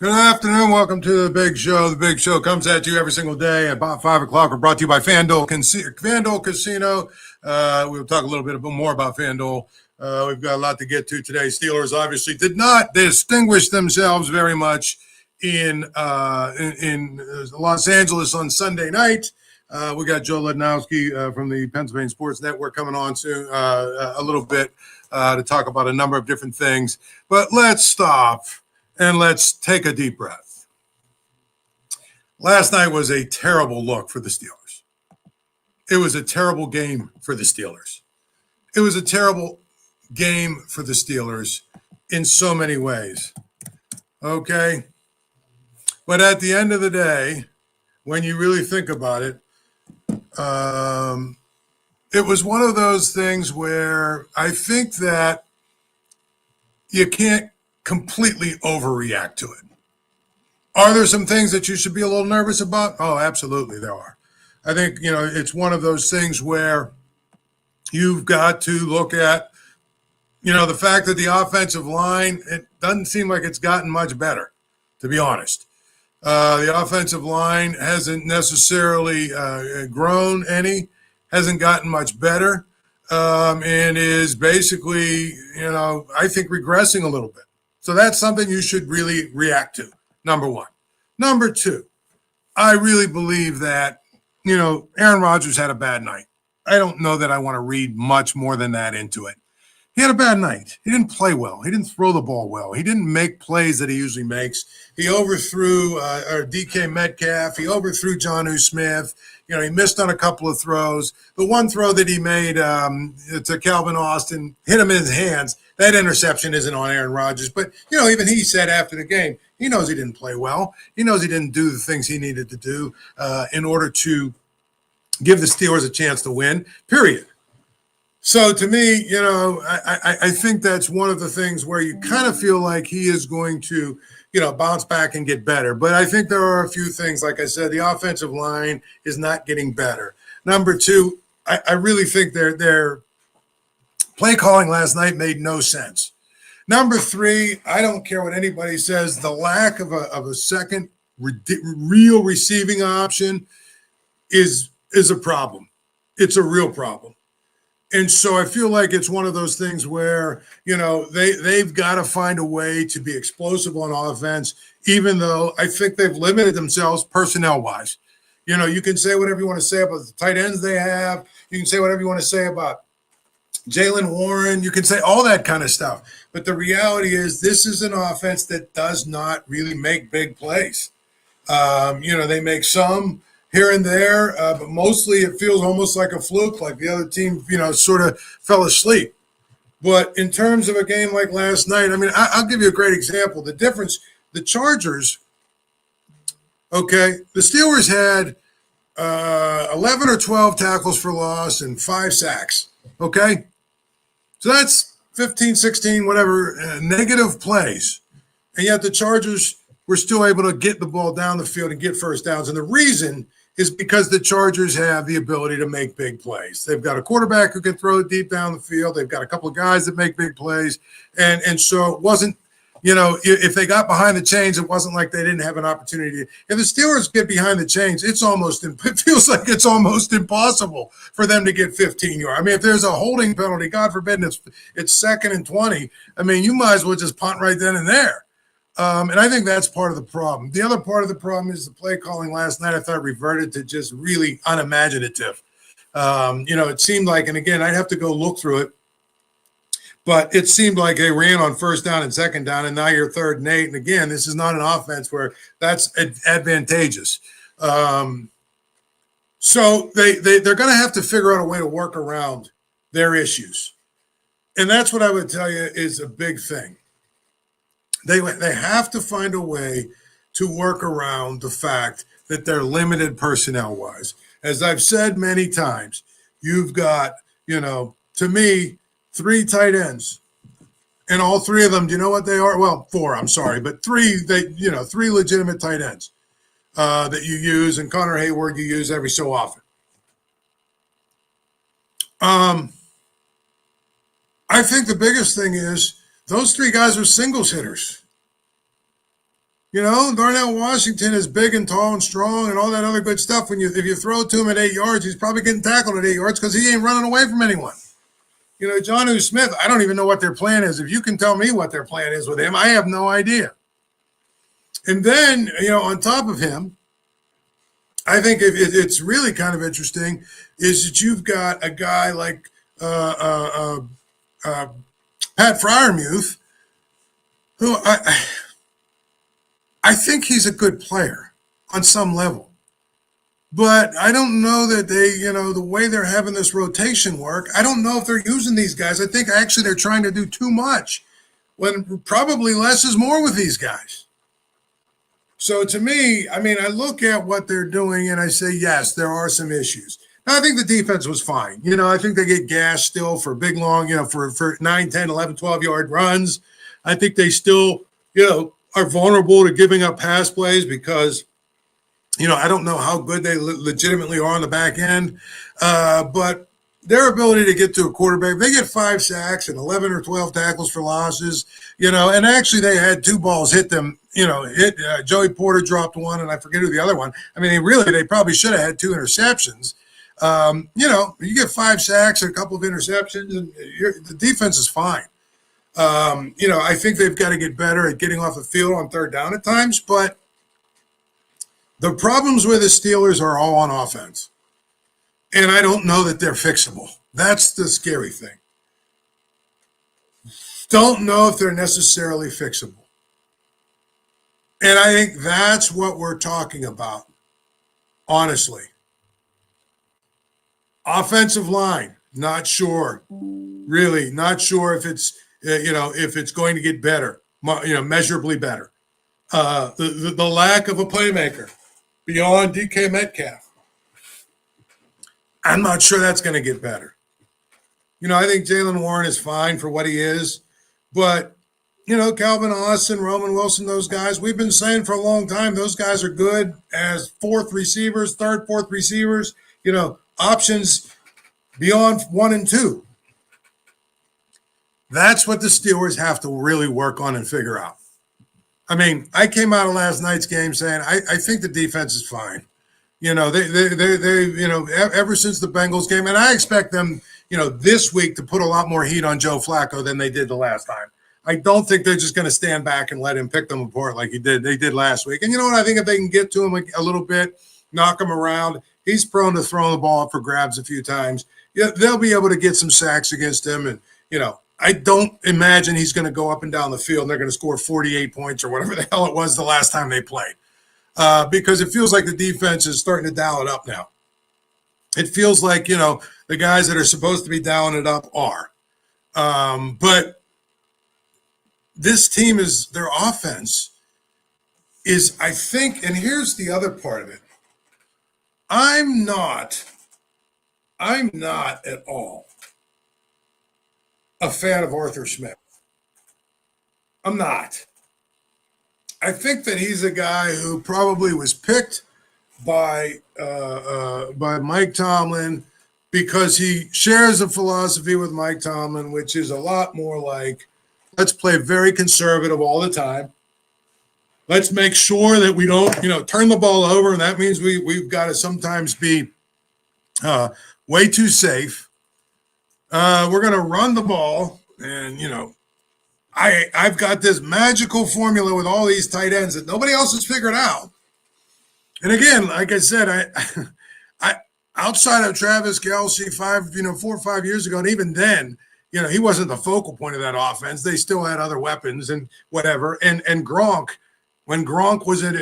Good afternoon. Welcome to the Big Show. The Big Show comes at you every single day at about 5 o'clock. We're brought to you by FanDuel Casino. We'll talk a little bit more about FanDuel. We've got a lot to get to today. Steelers obviously did not distinguish themselves very much in Los Angeles on Sunday night. We got Joe Lednowski from the Pennsylvania Sports Network coming on soon a little bit to talk about a number of different things. But let's stop and let's take a deep breath. Last night was a terrible look for the Steelers. It was a terrible game for the Steelers. It was a terrible game for the Steelers in so many ways. Okay? But at the end of the day, when you really think about it, it was one of those things where I think that you can't completely overreact to it. Are there some things that you should be a little nervous about? Oh, absolutely there are. I think, it's one of those things where you've got to look at, the fact that the offensive line, it doesn't seem like it's gotten much better, to be honest. The offensive line hasn't necessarily grown any, hasn't gotten much better, and is basically, I think regressing a little bit. So that's something you should really react to, number one. Number two, I really believe that, Aaron Rodgers had a bad night. I don't know that I want to read much more than that into it. He had a bad night. He didn't play well. He didn't throw the ball well. He didn't make plays that he usually makes. He overthrew DK Metcalf. He overthrew Jonnu Smith. He missed on a couple of throws. The one throw that he made to Calvin Austin hit him in his hands. That interception isn't on Aaron Rodgers. But, even he said after the game, he knows he didn't play well. He knows he didn't do the things he needed to do in order to give the Steelers a chance to win, period. So to me, I think that's one of the things where you kind of feel like he is going to, bounce back and get better. But I think there are a few things. Like I said, the offensive line is not getting better. Number two, I really think their play calling last night made no sense. Number three, I don't care what anybody says, the lack of a second real receiving option is a problem. It's a real problem. And so I feel like it's one of those things where, they've got to find a way to be explosive on offense, even though I think they've limited themselves personnel-wise. You can say whatever you want to say about the tight ends they have. You can say whatever you want to say about Jaylen Warren. You can say all that kind of stuff. But the reality is this is an offense that does not really make big plays. They make some here and there, but mostly it feels almost like a fluke, like the other team, sort of fell asleep. But in terms of a game like last night, I'll give you a great example. The difference, the Chargers, okay, the Steelers had 11 or 12 tackles for loss and 5 sacks, okay? So that's 15, 16, whatever, negative plays. And yet the Chargers were still able to get the ball down the field and get first downs. And the reason is because the Chargers have the ability to make big plays. They've got a quarterback who can throw it deep down the field. They've got a couple of guys that make big plays. And so it wasn't, if they got behind the chains, it wasn't like they didn't have an opportunity. If the Steelers get behind the chains, it feels like it's almost impossible for them to get 15 yards. If there's a holding penalty, God forbid, and it's 2nd and 20, you might as well just punt right then and there. And I think that's part of the problem. The other part of the problem is the play calling last night, I thought, reverted to just really unimaginative. It seemed like, and again, I'd have to go look through it, but it seemed like they ran on 1st down and 2nd down, and now you're 3rd and 8. And again, this is not an offense where that's advantageous. So they're going to have to figure out a way to work around their issues. And that's what I would tell you is a big thing. They have to find a way to work around the fact that they're limited personnel-wise. As I've said many times, you've got, to me, 3 tight ends. And all 3 of them, do you know what they are? Well, 4, I'm sorry. But 3 legitimate tight ends that you use. And Connor Hayward you use every so often. I think the biggest thing is those 3 guys are singles hitters. Darnell Washington is big and tall and strong and all that other good stuff. If you throw it to him at 8 yards, he's probably getting tackled at 8 yards because he ain't running away from anyone. Jonnu Smith, I don't even know what their plan is. If you can tell me what their plan is with him, I have no idea. And then, on top of him, I think it's really kind of interesting is that you've got a guy like Pat Freiermuth, who I think he's a good player on some level. But I don't know that they, the way they're having this rotation work, I don't know if they're using these guys. I think actually they're trying to do too much when probably less is more with these guys. So to me, I look at what they're doing and I say, yes, there are some issues. Now, I think the defense was fine. I think they get gashed still for big, long, for 9, 10, 11, 12-yard runs. I think they still, are vulnerable to giving up pass plays because, I don't know how good they legitimately are on the back end. But their ability to get to a quarterback, they get 5 sacks and 11 or 12 tackles for losses, and actually they had 2 balls hit them, Joey Porter dropped one and I forget who the other one. They probably should have had 2 interceptions. You get 5 sacks and a couple of interceptions and the defense is fine. I think they've got to get better at getting off the field on third down at times, but the problems with the Steelers are all on offense. And I don't know that they're fixable. That's the scary thing. Don't know if they're necessarily fixable. And I think that's what we're talking about, honestly. Offensive line, not sure. Really, not sure if it's, if it's going to get better, measurably better. The lack of a playmaker beyond DK Metcalf. I'm not sure that's going to get better. I think Jaylen Warren is fine for what he is. But, Calvin Austin, Roman Wilson, those guys, we've been saying for a long time, those guys are good as third, fourth receivers, options beyond 1 and 2. That's what the Steelers have to really work on and figure out. I came out of last night's game saying, I think the defense is fine. They ever since the Bengals game, and I expect them, this week to put a lot more heat on Joe Flacco than they did the last time. I don't think they're just going to stand back and let him pick them apart like they did last week. And you know what? I think if they can get to him a little bit, knock him around, he's prone to throwing the ball up for grabs a few times. Yeah, they'll be able to get some sacks against him. And, I don't imagine he's going to go up and down the field and they're going to score 48 points or whatever the hell it was the last time they played. Because it feels like the defense is starting to dial it up now. It feels like, the guys that are supposed to be dialing it up are. But this team their offense is, I think, and here's the other part of it. I'm not at all a fan of Arthur Smith. I'm not. I think that he's a guy who probably was picked by Mike Tomlin because he shares a philosophy with Mike Tomlin, which is a lot more like, let's play very conservative all the time. Let's make sure that we don't, turn the ball over, and that means we've got to sometimes be way too safe. We're going to run the ball, and, I've got this magical formula with all these tight ends that nobody else has figured out. And again, like I said, I outside of Travis Kelce 4 or 5 years ago, and even then, he wasn't the focal point of that offense. They still had other weapons and whatever. And Gronk, when Gronk was when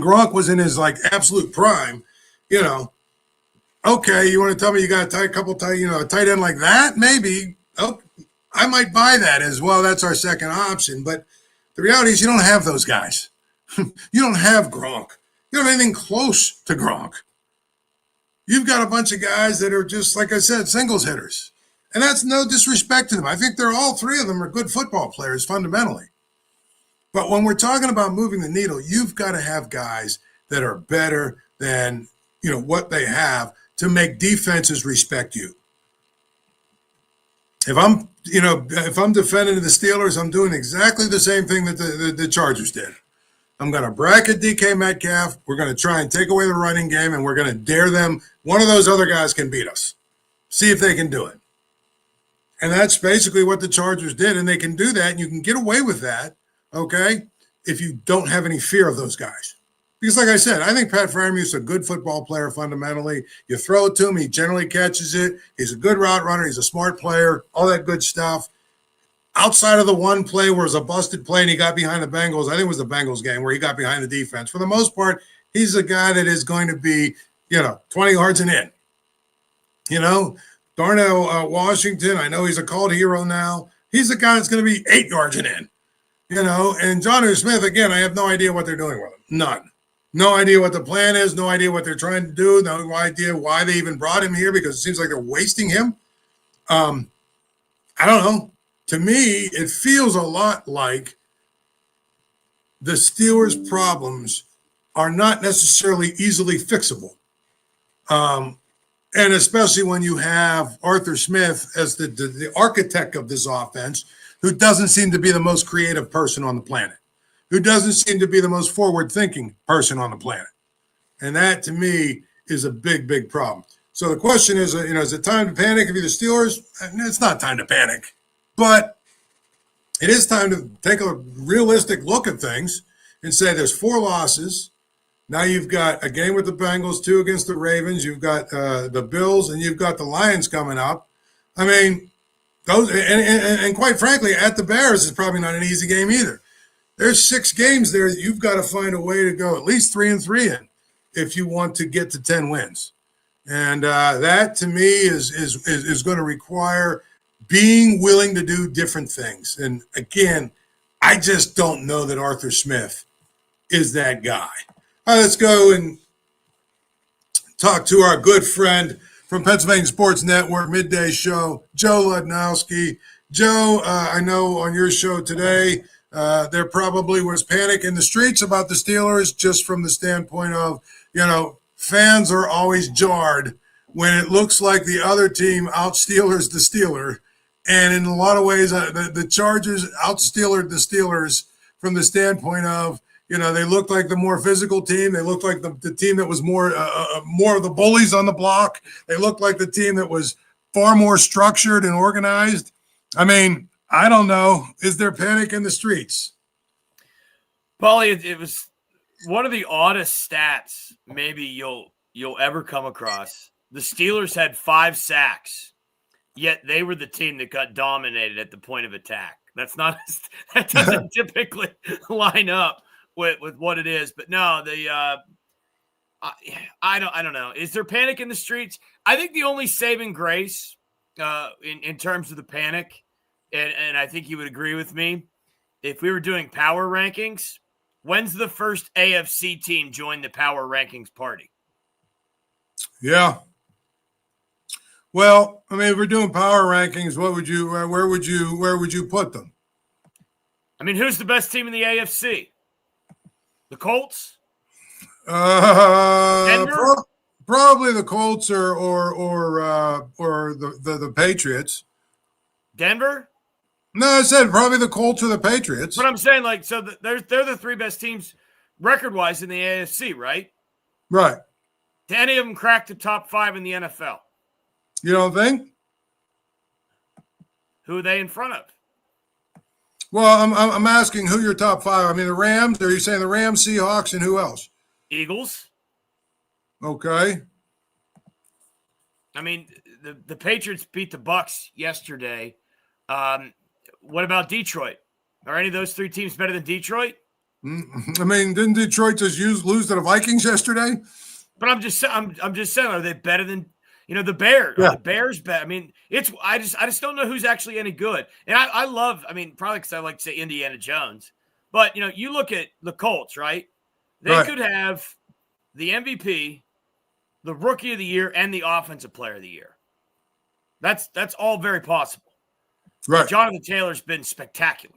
Gronk was in his absolute prime, okay, you want to tell me you got a tight end like that? Maybe. Oh, I might buy that as well. That's our second option. But the reality is you don't have those guys. You don't have Gronk. You don't have anything close to Gronk. You've got a bunch of guys that are just, like I said, singles hitters. And that's no disrespect to them. I think all 3 of them are good football players fundamentally. But when we're talking about moving the needle, you've got to have guys that are better than, what they have to make defenses respect you. if I'm defending the Steelers, I'm doing exactly the same thing that the Chargers did. I'm going to bracket DK Metcalf. We're going to try and take away the running game, and we're going to dare them. One of those other guys can beat us. See if they can do it. And that's basically what the Chargers did, and they can do that, and you can get away with that, okay, if you don't have any fear of those guys. Because like I said, I think Pat Freiermuth is a good football player fundamentally. You throw it to him, he generally catches it. He's a good route runner. He's a smart player, all that good stuff. Outside of the one play where it was a busted play and he got behind the Bengals, I think it was the Bengals game where he got behind the defense. For the most part, he's a guy that is going to be, 20 yards and in. Darnell Washington, I know he's a called hero now. He's a guy that's going to be 8 yards and in. And Jonnu Smith, again, I have no idea what they're doing with him. None. No idea what the plan is. No idea what they're trying to do. No idea why they even brought him here because it seems like they're wasting him. I don't know. To me, it feels a lot like the Steelers' problems are not necessarily easily fixable. And especially when you have Arthur Smith as the architect of this offense, who doesn't seem to be the most creative person on the planet, who doesn't seem to be the most forward-thinking person on the planet. And that, to me, is a big, big problem. So the question is, is it time to panic if you're the Steelers? It's not time to panic. But it is time to take a realistic look at things and say there's 4 losses. Now you've got a game with the Bengals, 2 against the Ravens. You've got the Bills, and you've got the Lions coming up. I mean, those and quite frankly, at the Bears is probably not an easy game either. There's 6 games there that you've got to find a way to go at least 3-3 in if you want to get to 10 wins. And that, to me, is going to require being willing to do different things. And again, I just don't know that Arthur Smith is that guy. All right, let's go and talk to our good friend from Pennsylvania Sports Network Midday Show, Joe Ludnowski. Joe, I know on your show today, there probably was panic in the streets about the Steelers just from the standpoint of, fans are always jarred when it looks like the other team out-Steelers the Steeler. And in a lot of ways, the Chargers out-Steelered the Steelers from the standpoint of, they looked like the more physical team. They looked like the team that was more of the bullies on the block. They looked like the team that was far more structured and organized. I mean, I don't know. Is there panic in the streets? Paulie, it was one of the oddest stats maybe you'll ever come across. The Steelers had 5 sacks, yet they were the team that got dominated at the point of attack. That doesn't typically line up with what it is. But no, I don't know. Is there panic in the streets? I think the only saving grace in terms of the panic, and I think you would agree with me, if we were doing power rankings, when's the first AFC team join the power rankings party? Yeah. Well, I mean, if we're doing power rankings, where would you put them? I mean, who's the best team in the AFC? The Colts? Denver? Probably the Colts or the Patriots. Denver? No, I said probably the Colts or the Patriots. But I'm saying, they're the 3 best teams record-wise in the AFC, right? Right. Do any of them crack the top 5 in the NFL? You don't think? Who are they in front of? Well, I'm asking who your top 5. I mean, the Rams. Are you saying the Rams, Seahawks, and who else? Eagles. Okay. I mean, the Patriots beat the Bucs yesterday. What about Detroit? Are any of those 3 teams better than Detroit? I mean, didn't Detroit just lose to the Vikings yesterday? But I'm just saying, are they better than the Bears? Yeah. Are the Bears better? I mean, I just don't know who's actually any good. And I love, probably because I like to say Indiana Jones. But you look at the Colts, right? They could have the MVP, the Rookie of the Year, and the Offensive Player of the Year. That's all very possible. Right. Jonathan Taylor's been spectacular.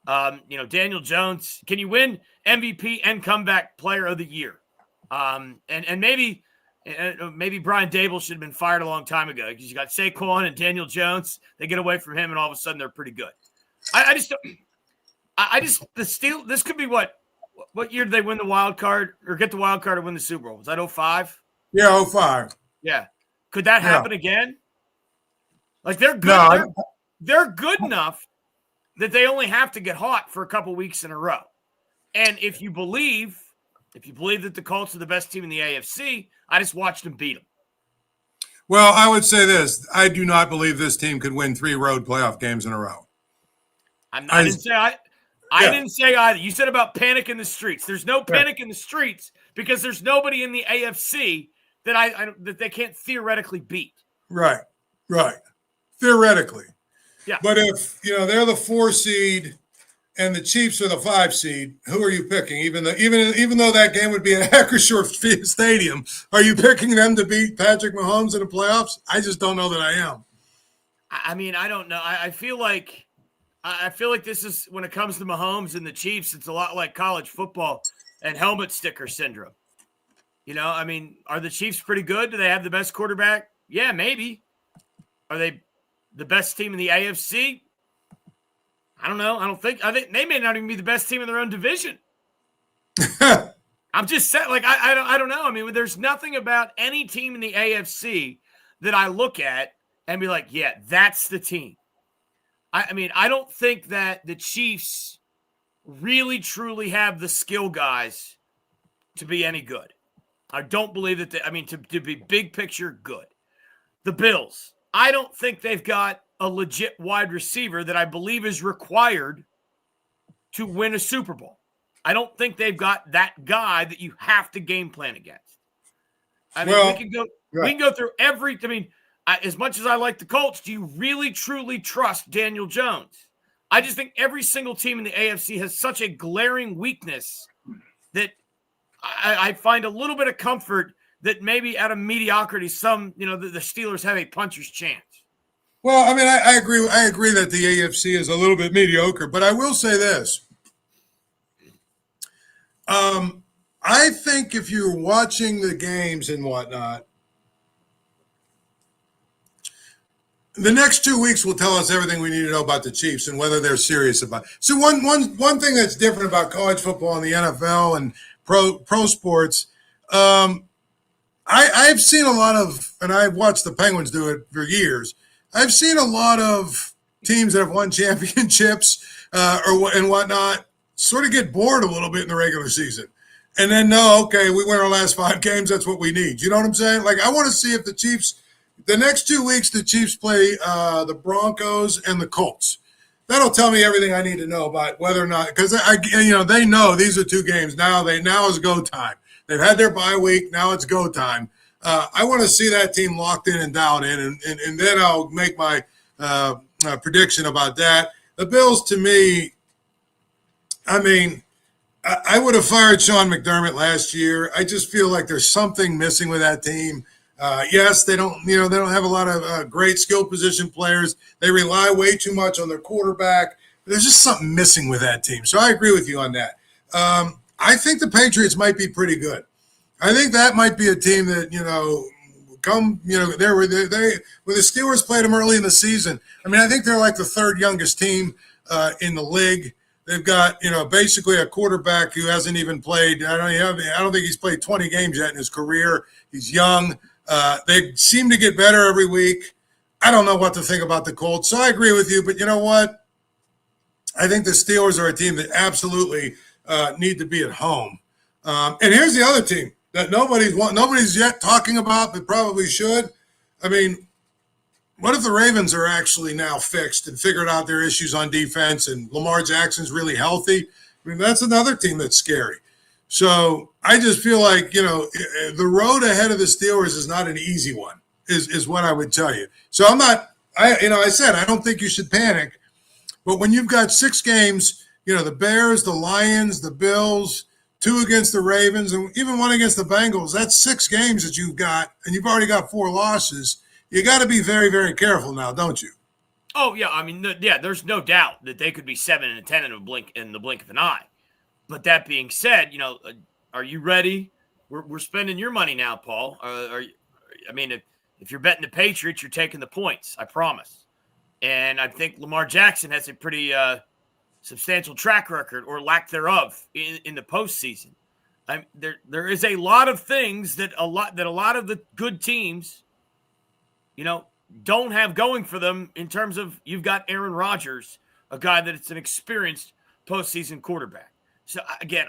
Daniel Jones, can you win MVP and Comeback Player of the Year? And maybe Maybe Brian Dable should have been fired a long time ago because you got Saquon and Daniel Jones. They get away from him, and all of a sudden they're pretty good. This could be what year did they win the wild card or get the wild card or win the Super Bowl? Was that 05? Yeah, 05. Yeah. Could that happen again? Like they're good. No, they're good enough that they only have to get hot for a couple weeks in a row. And if you believe that the Colts are the best team in the AFC, I just watched them beat them. Well, I would say this. I do not believe this team could win 3 road playoff games in a row. I didn't say either. You said about panic in the streets. There's no panic in the streets because there's nobody in the AFC that they can't theoretically beat. Right. Theoretically. Yeah. But if, they're the 4 seed and the Chiefs are the 5 seed, who are you picking? Even though that game would be at Acrisure Stadium, are you picking them to beat Patrick Mahomes in the playoffs? I just don't know that I am. I mean, I don't know. I feel like this is, when it comes to Mahomes and the Chiefs, it's a lot like college football and helmet sticker syndrome. I mean, are the Chiefs pretty good? Do they have the best quarterback? Yeah, maybe. Are they the best team in the AFC? I don't know. I think they may not even be the best team in their own division. I'm just saying, like, I don't know. I mean, there's nothing about any team in the AFC that I look at and be like, yeah, that's the team. I mean, I don't think that the Chiefs really, truly have the skill guys to be any good. I don't believe that to be big picture good. The Bills, I don't think they've got a legit wide receiver that I believe is required to win a Super Bowl. I don't think they've got that guy that you have to game plan against. I mean, we can go through every. I mean, as much as I like the Colts, do you really truly trust Daniel Jones? I just think every single team in the AFC has such a glaring weakness that I find a little bit of comfort that maybe out of mediocrity, the Steelers have a puncher's chance. Well, I mean, I agree. I agree that the AFC is a little bit mediocre, but I will say this. I think if you're watching the games and whatnot, the next 2 weeks will tell us everything we need to know about the Chiefs and whether they're serious about it. So one thing that's different about college football and the NFL and pro sports, I've seen a lot of, and I've watched the Penguins do it for years. I've seen a lot of teams that have won championships and whatnot sort of get bored a little bit in the regular season. And then, we win our last 5 games. That's what we need. You know what I'm saying? Like, I want to see if the Chiefs, the next 2 weeks, the Chiefs play the Broncos and the Colts. That'll tell me everything I need to know about whether or not, because they know these are 2 games. Now is go time. They've had their bye week. Now it's go time. I want to see that team locked in and dialed in, and then I'll make my prediction about that. The Bills, to me, I mean, I would have fired Sean McDermott last year. I just feel like there's something missing with that team. Yes, they don't have a lot of great skill position players. They rely way too much on their quarterback. There's just something missing with that team. So I agree with you on that. I think the Patriots might be pretty good. I think that might be a team that, when the Steelers played them early in the season. I mean, I think they're like the 3rd youngest team in the league. They've got, basically a quarterback who hasn't even played. I don't think he's played 20 games yet in his career. He's young. They seem to get better every week. I don't know what to think about the Colts. So I agree with you, but you know what? I think the Steelers are a team that absolutely need to be at home. And here's the other team that nobody's yet talking about, but probably should. I mean, what if the Ravens are actually now fixed and figured out their issues on defense and Lamar Jackson's really healthy? I mean, that's another team that's scary. So I just feel like, the road ahead of the Steelers is not an easy one, is what I would tell you. So I said, I don't think you should panic. But when you've got 6 games, the Bears, the Lions, the Bills, 2 against the Ravens, and even 1 against the Bengals, that's 6 games that you've got, and you've already got 4 losses. You got to be very, very careful now, don't you? Oh, yeah. I mean, there's no doubt that they could be 7-10 in the blink of an eye. But that being said, are you ready we're spending your money now, Paul. If you're betting the Patriots, you're taking the points. I promise. And I think Lamar Jackson has a pretty substantial track record, or lack thereof, in the postseason. There is a lot of things that a lot of the good teams, don't have going for them, in terms of, you've got Aaron Rodgers, a guy that it's an experienced postseason quarterback. So again,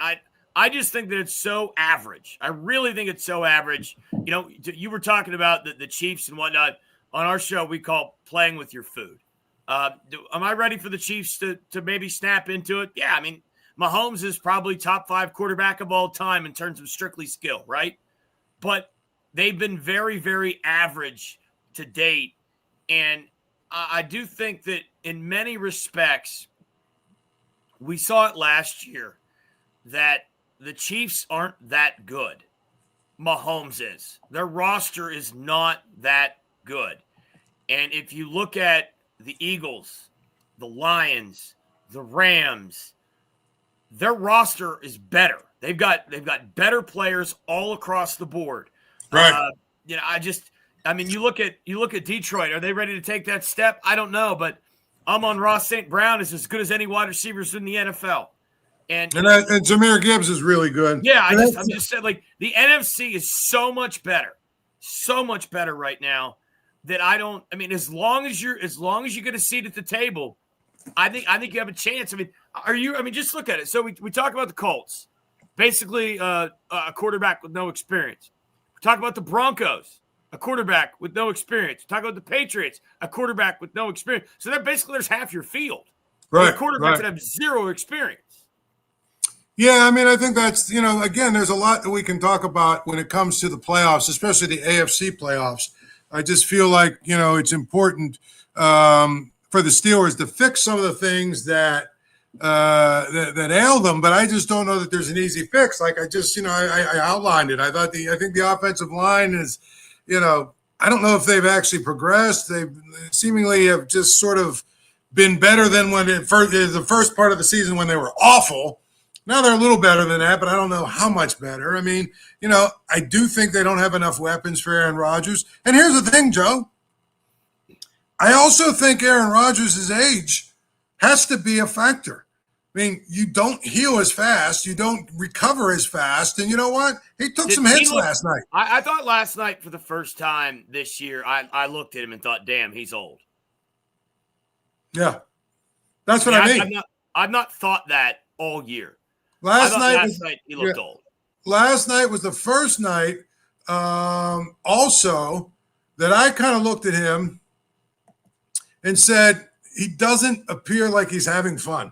I just think that it's so average. I really think it's so average. You were talking about the Chiefs and whatnot. On our show, we call playing with your food. Am I ready for the Chiefs to maybe snap into it? Yeah, Mahomes is probably top 5 quarterback of all time in terms of strictly skill, right? But they've been very, very average to date. And I do think that in many respects, we saw it last year, that the Chiefs aren't that good. Mahomes is. Their roster is not that good. And if you look at the Eagles, the Lions, the Rams, their roster is better. They've got better players all across the board. Right. You look at Detroit. Are they ready to take that step? I don't know, but Amon-Ra St. Brown is as good as any wide receivers in the NFL. And Jahmyr Gibbs is really good. Yeah, I'm just saying, the NFC is so much better right now, that as long as you get a seat at the table, I think you have a chance. Just look at it. So we talk about the Colts, basically a quarterback with no experience. We talk about the Broncos, a quarterback with no experience. We talk about the Patriots, a quarterback with no experience. So there's half your field. Right. Quarterbacks that have zero experience. Yeah, I think that's, again, there's a lot that we can talk about when it comes to the playoffs, especially the AFC playoffs. I just feel like, it's important for the Steelers to fix some of the things that ail them, but I just don't know that there's an easy fix. Like I outlined it. I think the offensive line is, I don't know if they've actually progressed. They seemingly have just sort of been better than the first part of the season, when they were awful. Now they're a little better than that, but I don't know how much better. I do think they don't have enough weapons for Aaron Rodgers. And here's the thing, Joe. I also think Aaron Rodgers' age has to be a factor. You don't heal as fast. You don't recover as fast. And you know what? He took some hits last night. I thought last night, for the first time this year, I looked at him and thought, damn, he's old. Yeah. That's what I mean. I've not thought that all year. Last night he looked old. Last night was the first night also that I kind of looked at him and said, he doesn't appear like he's having fun.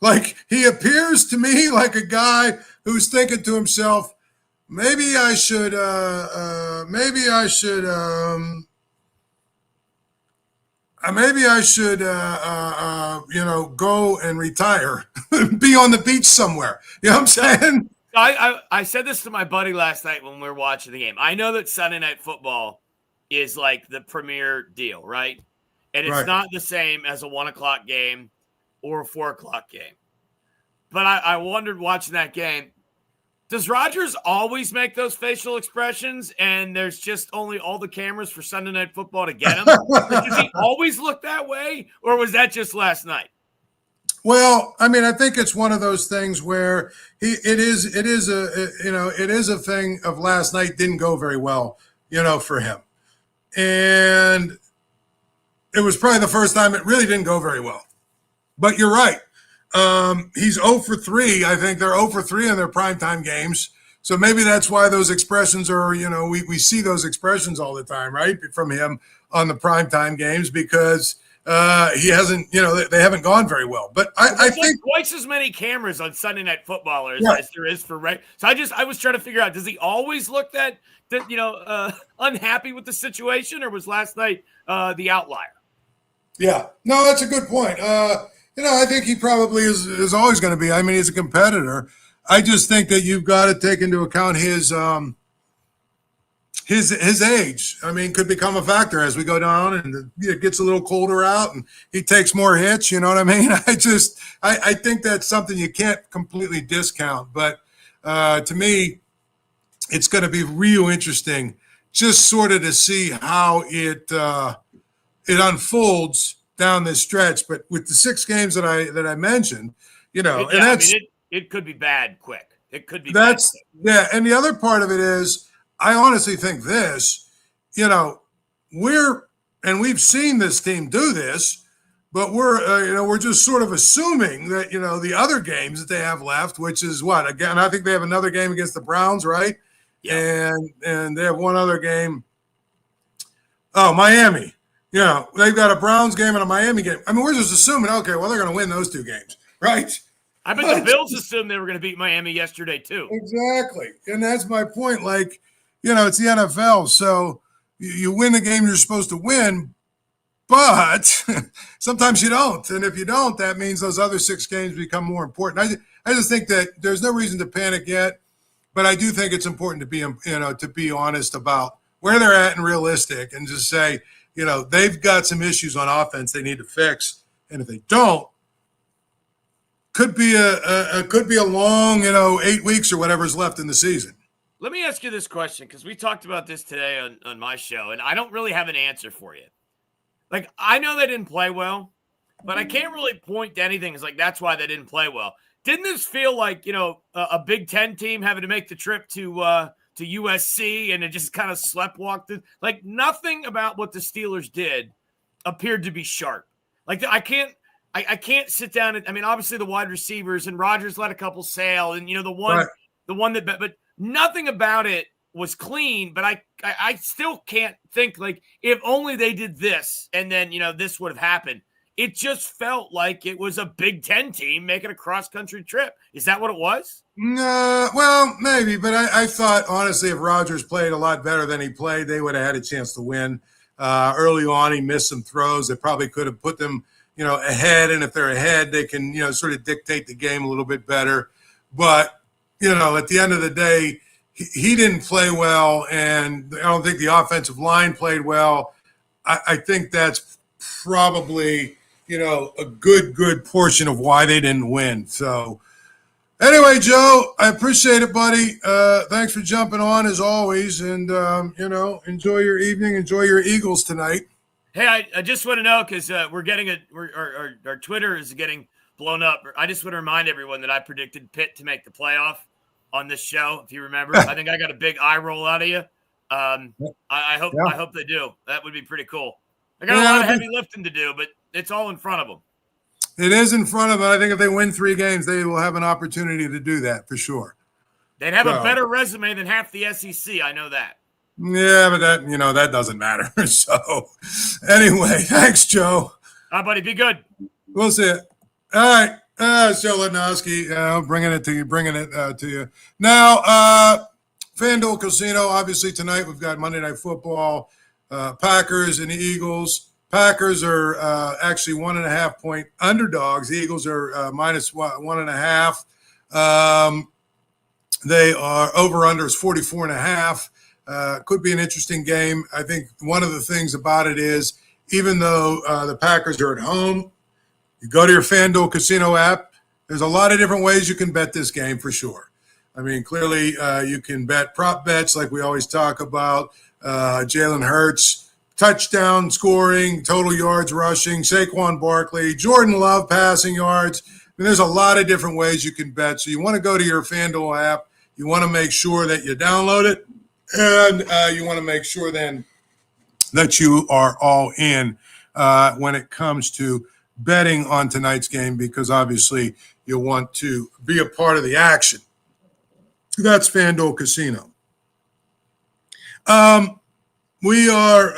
Like, he appears to me like a guy who's thinking to himself, maybe I should go and retire, be on the beach somewhere. You know what I'm saying? I said this to my buddy last night when we were watching the game. I know that Sunday Night Football is like the premier deal, right? And it's not the same as a 1:00 game or a 4:00 game. But I wondered, watching that game, does Rodgers always make those facial expressions, and there's just only all the cameras for Sunday Night Football to get him? Does he always look that way, or was that just last night? Well, I think it's one of those things where it is a thing of last night didn't go very well, for him. And it was probably the first time it really didn't go very well. But you're right. He's 0 for 3. I think they're 0 for 3 in their primetime games. So maybe that's why those expressions are, we see those expressions all the time, right, from him on the primetime games, because he hasn't, they haven't gone very well. But I think twice as many cameras on Sunday Night Football as there is for right. So I was trying to figure out, does he always look that unhappy with the situation, or was last night the outlier? Yeah, no, that's a good point. I think he probably is always going to be. He's a competitor. I just think that you've got to take into account his age. Could become a factor as we go down and it gets a little colder out and he takes more hits. You know what I mean? I think that's something you can't completely discount. But to me, it's going to be real interesting just sort of to see how it unfolds down this stretch. But with the 6 games that I mentioned, it could be bad quick. It could be bad quick. Yeah. And the other part of it is, I honestly think this, we've seen this team do this, but we're just sort of assuming that, the other games that they have left, which is what, again, I think they have another game against the Browns, right? Yeah. And they have one other game. Oh, Miami. They've got a Browns game and a Miami game. I mean, we're just assuming, okay, well, they're going to win those 2 games, right? I bet the Bills assumed they were going to beat Miami yesterday, too. Exactly. And that's my point. Like, it's the NFL. So you win the game you're supposed to win, but sometimes you don't. And if you don't, that means those other 6 games become more important. I just think that there's no reason to panic yet, but I do think it's important to be honest about where they're at and realistic, and just say, they've got some issues on offense they need to fix. And if they don't, could be a long, 8 weeks or whatever's left in the season. Let me ask you this question, because we talked about this today on my show, and I don't really have an answer for you. Like, I know they didn't play well, but I can't really point to anything. It's like, that's why they didn't play well. Didn't this feel like, a Big Ten team having to make the trip to USC and it just kind of sleptwalked? Like, nothing about what the Steelers did appeared to be sharp. Like, I can't sit down and, obviously the wide receivers and Rodgers let a couple sail, and the one that, but nothing about it was clean. But I still can't think, like, if only they did this and then, this would have happened. It just felt like it was a Big Ten team making a cross-country trip. Is that what it was? No, well, maybe. But I thought, honestly, if Rodgers played a lot better than he played, they would have had a chance to win. Early on, he missed some throws that probably could have put them, ahead. And if they're ahead, they can, sort of dictate the game a little bit better. But, at the end of the day, he didn't play well. And I don't think the offensive line played well. I think that's probably – a good portion of why they didn't win. So anyway, Joe, I appreciate it, buddy. Thanks for jumping on as always. And, enjoy your evening. Enjoy your Eagles tonight. Hey, I just want to know, because we're getting our Twitter is getting blown up. I just want to remind everyone that I predicted Pitt to make the playoff on this show. If you remember, I think I got a big eye roll out of you. I hope they do. That would be pretty cool. I got a lot of heavy lifting to do, but it's all in front of them. It is in front of them. I think if they win 3 games, they will have an opportunity to do that for sure. They'd have a better resume than half the SEC. I know that. Yeah, but that doesn't matter. So anyway, thanks, Joe. All right, buddy. Be good. We'll see it. All right. Joe Lednowski, bringing it to you. Now, FanDuel Casino, obviously tonight we've got Monday Night Football, Packers and the Eagles. Packers are actually 1.5-point underdogs. The Eagles are minus 1.5. They are over/under is 44.5. Could be an interesting game. I think one of the things about it is, even though the Packers are at home, you go to your FanDuel Casino app. There's a lot of different ways you can bet this game for sure. Clearly you can bet prop bets like we always talk about. Jalen Hurts, touchdown scoring, total yards rushing, Saquon Barkley, Jordan Love passing yards. There's a lot of different ways you can bet. So you want to go to your FanDuel app. You want to make sure that you download it, and you want to make sure then that you are all in when it comes to betting on tonight's game, because obviously you want to be a part of the action. That's FanDuel Casino. We are,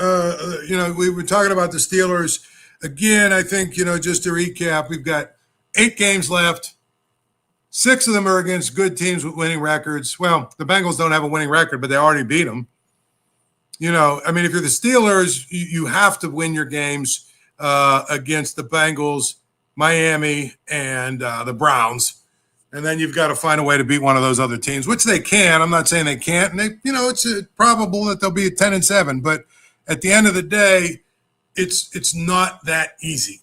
we were talking about the Steelers. Again, I think, just to recap, we've got 8 games left. 6 of them are against good teams with winning records. Well, the Bengals don't have a winning record, but they already beat them. If you're the Steelers, you have to win your games against the Bengals, Miami, and the Browns. And then you've got to find a way to beat one of those other teams, which they can. I'm not saying they can't. And it's probable that they'll be at 10-7. But at the end of the day, it's not that easy.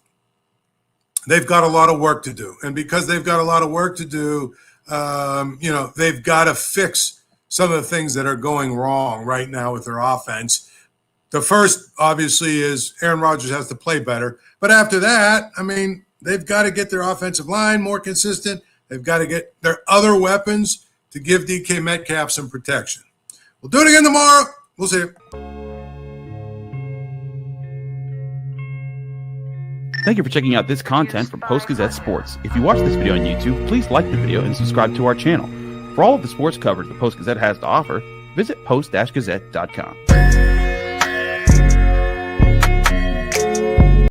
They've got a lot of work to do. And because they've got a lot of work to do, they've got to fix some of the things that are going wrong right now with their offense. The first, obviously, is Aaron Rodgers has to play better. But after that, I mean, they've got to get their offensive line more consistent. They've got to get their other weapons to give DK Metcalf some protection. We'll do it again tomorrow. We'll see you. Thank you for checking out this content from Post-Gazette Sports. If you watch this video on YouTube, please like the video and subscribe to our channel. For all of the sports coverage the Post-Gazette has to offer, visit post-gazette.com.